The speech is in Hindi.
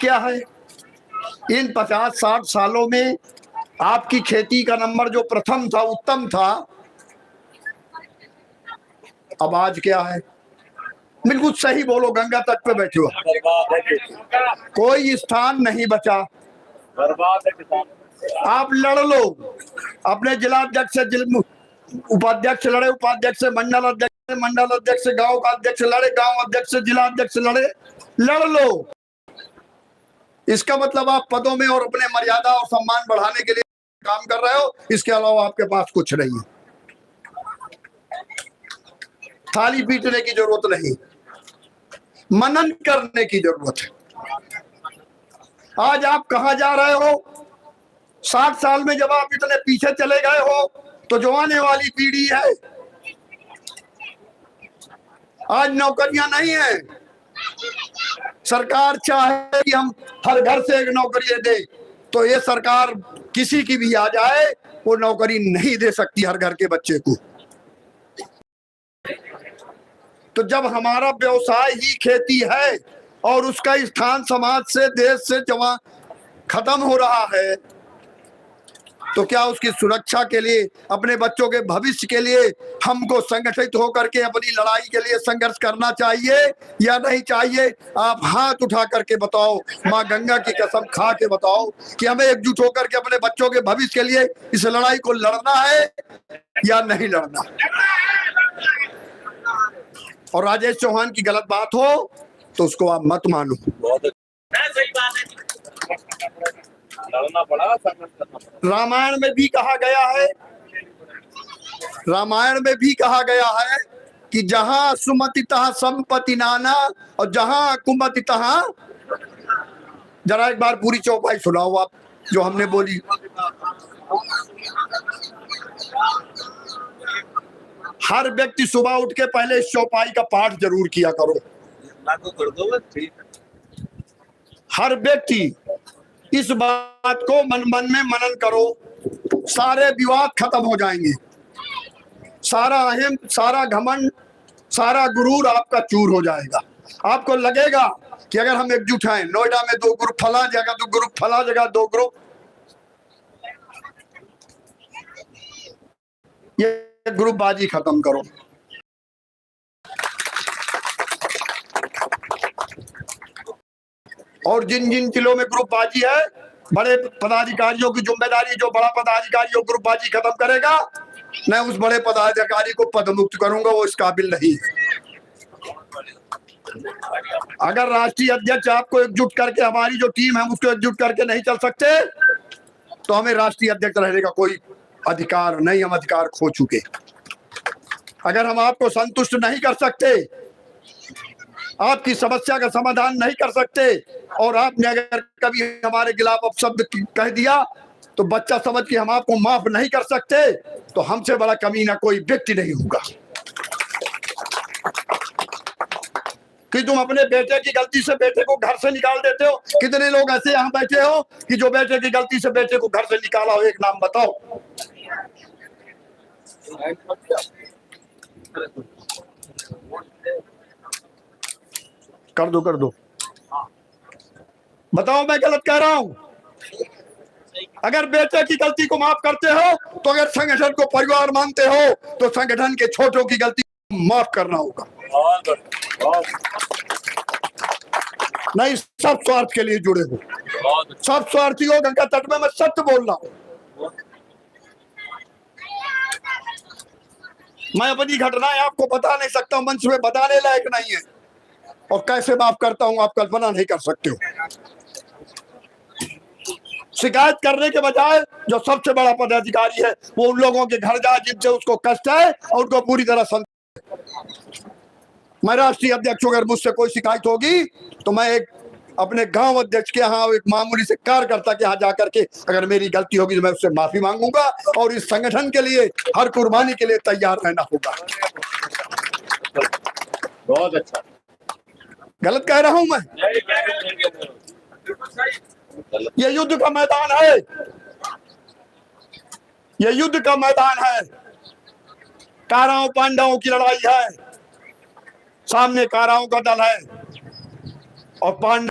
क्या है? इन 50-60 सालों में आपकी खेती का नंबर जो प्रथम था, उत्तम था, अब आज क्या है? बिल्कुल सही बोलो, गंगा तट पे बैठे हो, कोई स्थान नहीं बचा, बर्बाद है किसान। आप लड़ लो अपने जिलाध्यक्ष से, उपाध्यक्ष लड़े, उपाध्यक्ष से मंडल अध्यक्ष, मंडल अध्यक्ष से गांव का अध्यक्ष लड़े, गांव अध्यक्ष से जिला अध्यक्ष लड़े, लड़ लो। इसका मतलब आप पदों में और अपने मर्यादा और सम्मान बढ़ाने के लिए काम कर रहे हो, इसके अलावा आपके पास कुछ नहीं है। थाली पीटने की जरूरत नहीं, मनन करने की जरूरत है। आज आप कहां जा रहे हो? 60 साल में जब आप इतने पीछे चले गए हो, तो जो आने वाली पीढ़ी है, आज नौकरियां नहीं है। सरकार चाहे कि हम हर घर से एक नौकरी दे, तो ये सरकार किसी की भी आ जाए, वो नौकरी नहीं दे सकती हर घर के बच्चे को। तो जब हमारा व्यवसाय ही खेती है और उसका स्थान समाज से, देश से जमा खत्म हो रहा है, तो क्या उसकी सुरक्षा के लिए, अपने बच्चों के भविष्य के लिए हमको संगठित होकर के अपनी लड़ाई के लिए संघर्ष करना चाहिए या नहीं चाहिए? आप हाथ उठा करके बताओ, माँ गंगा की कसम खा के बताओ कि हमें एकजुट होकर के अपने बच्चों के भविष्य के लिए इस लड़ाई को लड़ना है या नहीं लड़ना? और राजेश चौहान की गलत बात हो तो उसको आप मत मानो। लड़ना पड़ा, संघर्ष करना पड़ा। रामायण में भी कहा गया है, रामायण में भी कहा गया है कि जहां सुमति तहां संपत्ति नाना, और जहां कुमति तहां। जरा एक बार पूरी चौपाई सुनाओ आप जो हमने बोली। हर व्यक्ति सुबह उठ के पहले इस चौपाई का पाठ जरूर किया करो। लागू कर दो, ठीक है। हर व्यक्ति इस बात को मन मन में मनन करो, सारे विवाद खत्म हो जाएंगे, सारा अहम, सारा घमंड, सारा गुरूर आपका चूर हो जाएगा। आपको लगेगा कि अगर हम एकजुट हैं, नोएडा में 2 ग्रुप, फला जगह 2 ग्रुप, फला जगह 2 ग्रुप, ये ग्रुपबाजी खत्म करो। और जिन जिन जिलों में ग्रुपबाजी है, बड़े पदाधिकारियों की जिम्मेदारी, जो बड़ा पदाधिकारी वो ग्रुपबाजी खत्म करेगा, मैं उस बड़े पदाधिकारी को पदमुक्त करूंगा, वो इस काबिल नहीं है। अगर राष्ट्रीय अध्यक्ष आपको एकजुट करके, हमारी जो टीम है उसको एकजुट करके नहीं चल सकते, तो हमें राष्ट्रीय अध्यक्ष रहने का कोई अधिकार नहीं, हम अधिकार खो चुके। अगर हम आपको संतुष्ट नहीं कर सकते, आपकी समस्या का समाधान नहीं कर सकते, और आपने अगर कभी हमारे खिलाफ अपशब्द कह दिया, तो बच्चा समझ के हम आपको माफ नहीं कर सकते, तो हमसे बड़ा कमीना कोई व्यक्ति नहीं होगा। कि तुम अपने बेटे की गलती से बेटे को घर से निकाल देते हो। कितने लोग ऐसे यहाँ बैठे हो कि जो बेटे की गलती से बेटे को घर से निकाला हो? एक नाम बताओ। कर दो, बताओ मैं गलत कह रहा हूं? अगर बेटे की गलती को माफ करते हो, तो अगर संगठन को परिवार मानते हो, तो संगठन के छोटों की गलती को माफ करना होगा। नहीं, सब स्वार्थ के लिए जुड़े हो, सब स्वार्थी हो। गंगा तट में मैं सत्य बोल रहा हूं। मैं अपनी घटनाएं आपको बता नहीं सकता, मंच में बताने लायक नहीं है, और कैसे माफ करता हूं आप कल्पना नहीं कर सकते हो। शिकायत करने के बजाय जो सबसे बड़ा पदाधिकारी है, वो उन लोगों के घर जाए जिनसे उसको कष्ट है और उनको पूरी तरह मैं राष्ट्रीय अध्यक्ष, अगर मुझसे कोई शिकायत होगी तो मैं एक अपने गांव अध्यक्ष के यहाँ, एक मामूली से कार्यकर्ता के यहाँ जाकर के, अगर मेरी गलती होगी तो मैं उससे माफी मांगूंगा, और इस संगठन के लिए हर कुर्बानी के लिए तैयार रहना होगा। बहुत अच्छा। गलत कह रहा हूं मैं? ये युद्ध का मैदान है, ये युद्ध का मैदान है। काराओं पांडवों की लड़ाई है, सामने काराओं का दल है और पांडव